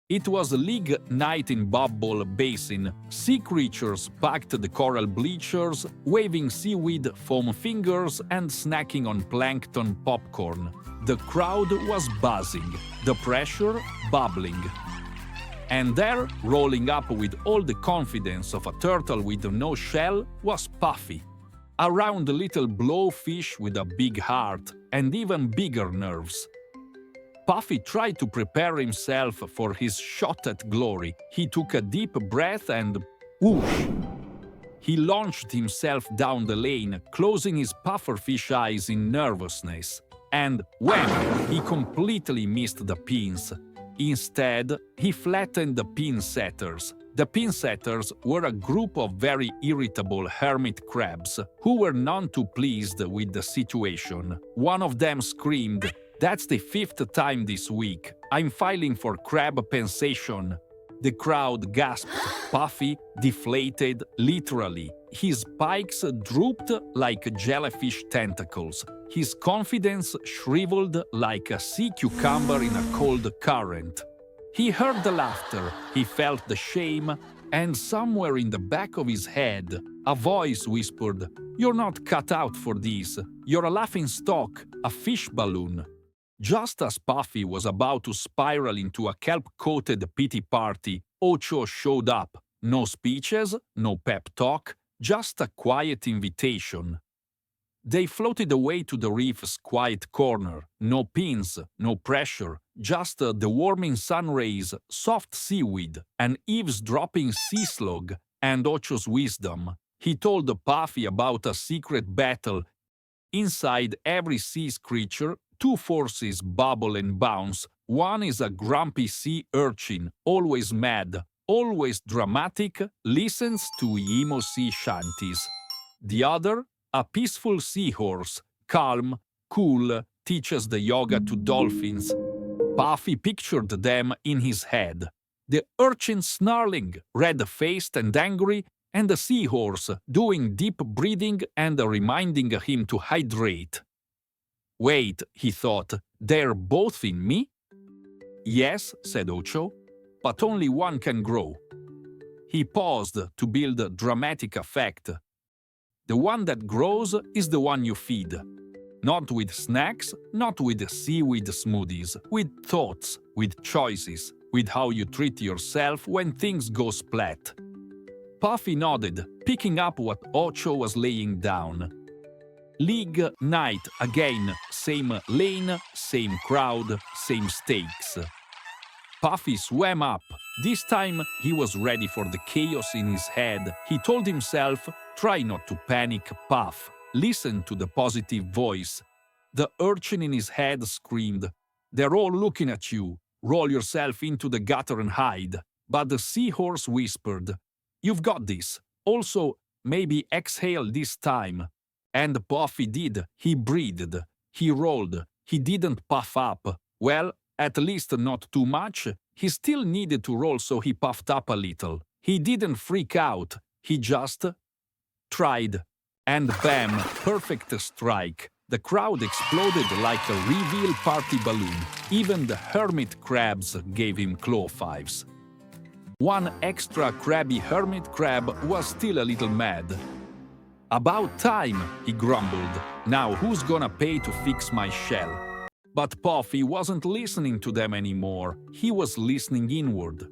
It was a league night in Bubble Basin. Sea creatures packed the coral bleachers, waving seaweed foam fingers and snacking on plankton popcorn. The crowd was buzzing, the pressure bubbling. And there, rolling up with all the confidence of a turtle with no shell, was Puffy. A round little blowfish with a big heart and even bigger nerves. Puffy tried to prepare himself for his shot at glory. He took a deep breath and whoosh! He launched himself down the lane, closing his pufferfish eyes in nervousness. And wham! He completely missed the pins. Instead, he flattened the pin setters. The pin setters were a group of very irritable hermit crabs who were none too pleased with the situation. One of them screamed, "That's the 5th time this week. I'm filing for crab compensation." The crowd gasped. Puffy deflated literally. His spikes drooped like jellyfish tentacles. His confidence shriveled like a sea cucumber in a cold current. He heard the laughter, he felt the shame, and somewhere in the back of his head, a voice whispered, "You're not cut out for this. You're a laughingstock, a fish balloon." Just as Puffy was about to spiral into a kelp-coated pity party, Ocho showed up. No speeches, no pep talk, just a quiet invitation. They floated away to the reef's quiet corner. No pins, no pressure, just the warming sun rays, soft seaweed, an eavesdropping sea slug, and Ocho's wisdom. He told Puffy about a secret battle. Inside every sea creature, two forces bubble and bounce. One is a grumpy sea urchin, always mad, always dramatic, listens to emo sea shanties. The other, a peaceful seahorse, calm, cool, teaches the yoga to dolphins. Puffy pictured them in his head. The urchin snarling, red-faced and angry, and the seahorse doing deep breathing and reminding him to hydrate. Wait, he thought, they're both in me? Yes, said Ocho, but only one can grow. He paused to build a dramatic effect. The one that grows is the one you feed. Not with snacks, not with seaweed smoothies, with thoughts, with choices, with how you treat yourself when things go splat. Puffy nodded, picking up what Ocho was laying down. League night again, same lane, same crowd, same stakes. Puffy swam up. This time he was ready for the chaos in his head. He told himself, try not to panic, Puff. Listen to the positive voice. The urchin in his head screamed, they're all looking at you. Roll yourself into the gutter and hide. But the seahorse whispered, you've got this. Also, maybe exhale this time. And Puffy did. He breathed. He rolled. He didn't puff up. Well, at least not too much. He still needed to roll, so he puffed up a little. He didn't freak out. He just tried. And bam, perfect strike. The crowd exploded like a reveal party balloon. Even the hermit crabs gave him claw fives. One extra crabby hermit crab was still a little mad. About time, he grumbled. Now who's gonna pay to fix my shell? But Puffy wasn't listening to them anymore. He was listening inward.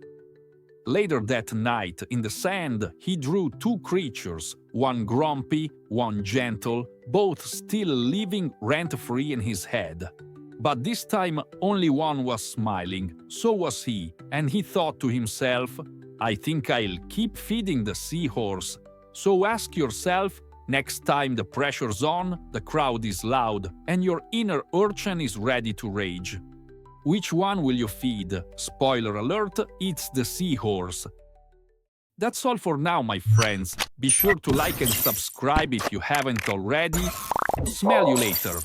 Later that night, in the sand, he drew two creatures, one grumpy, one gentle, both still living rent-free in his head. But this time, only one was smiling, so was he, and he thought to himself, I think I'll keep feeding the seahorse. So ask yourself, next time the pressure's on, the crowd is loud, and your inner urchin is ready to rage. Which one will you feed? Spoiler alert, it's the seahorse. That's all for now, my friends. Be sure to like and subscribe if you haven't already. Smell you later.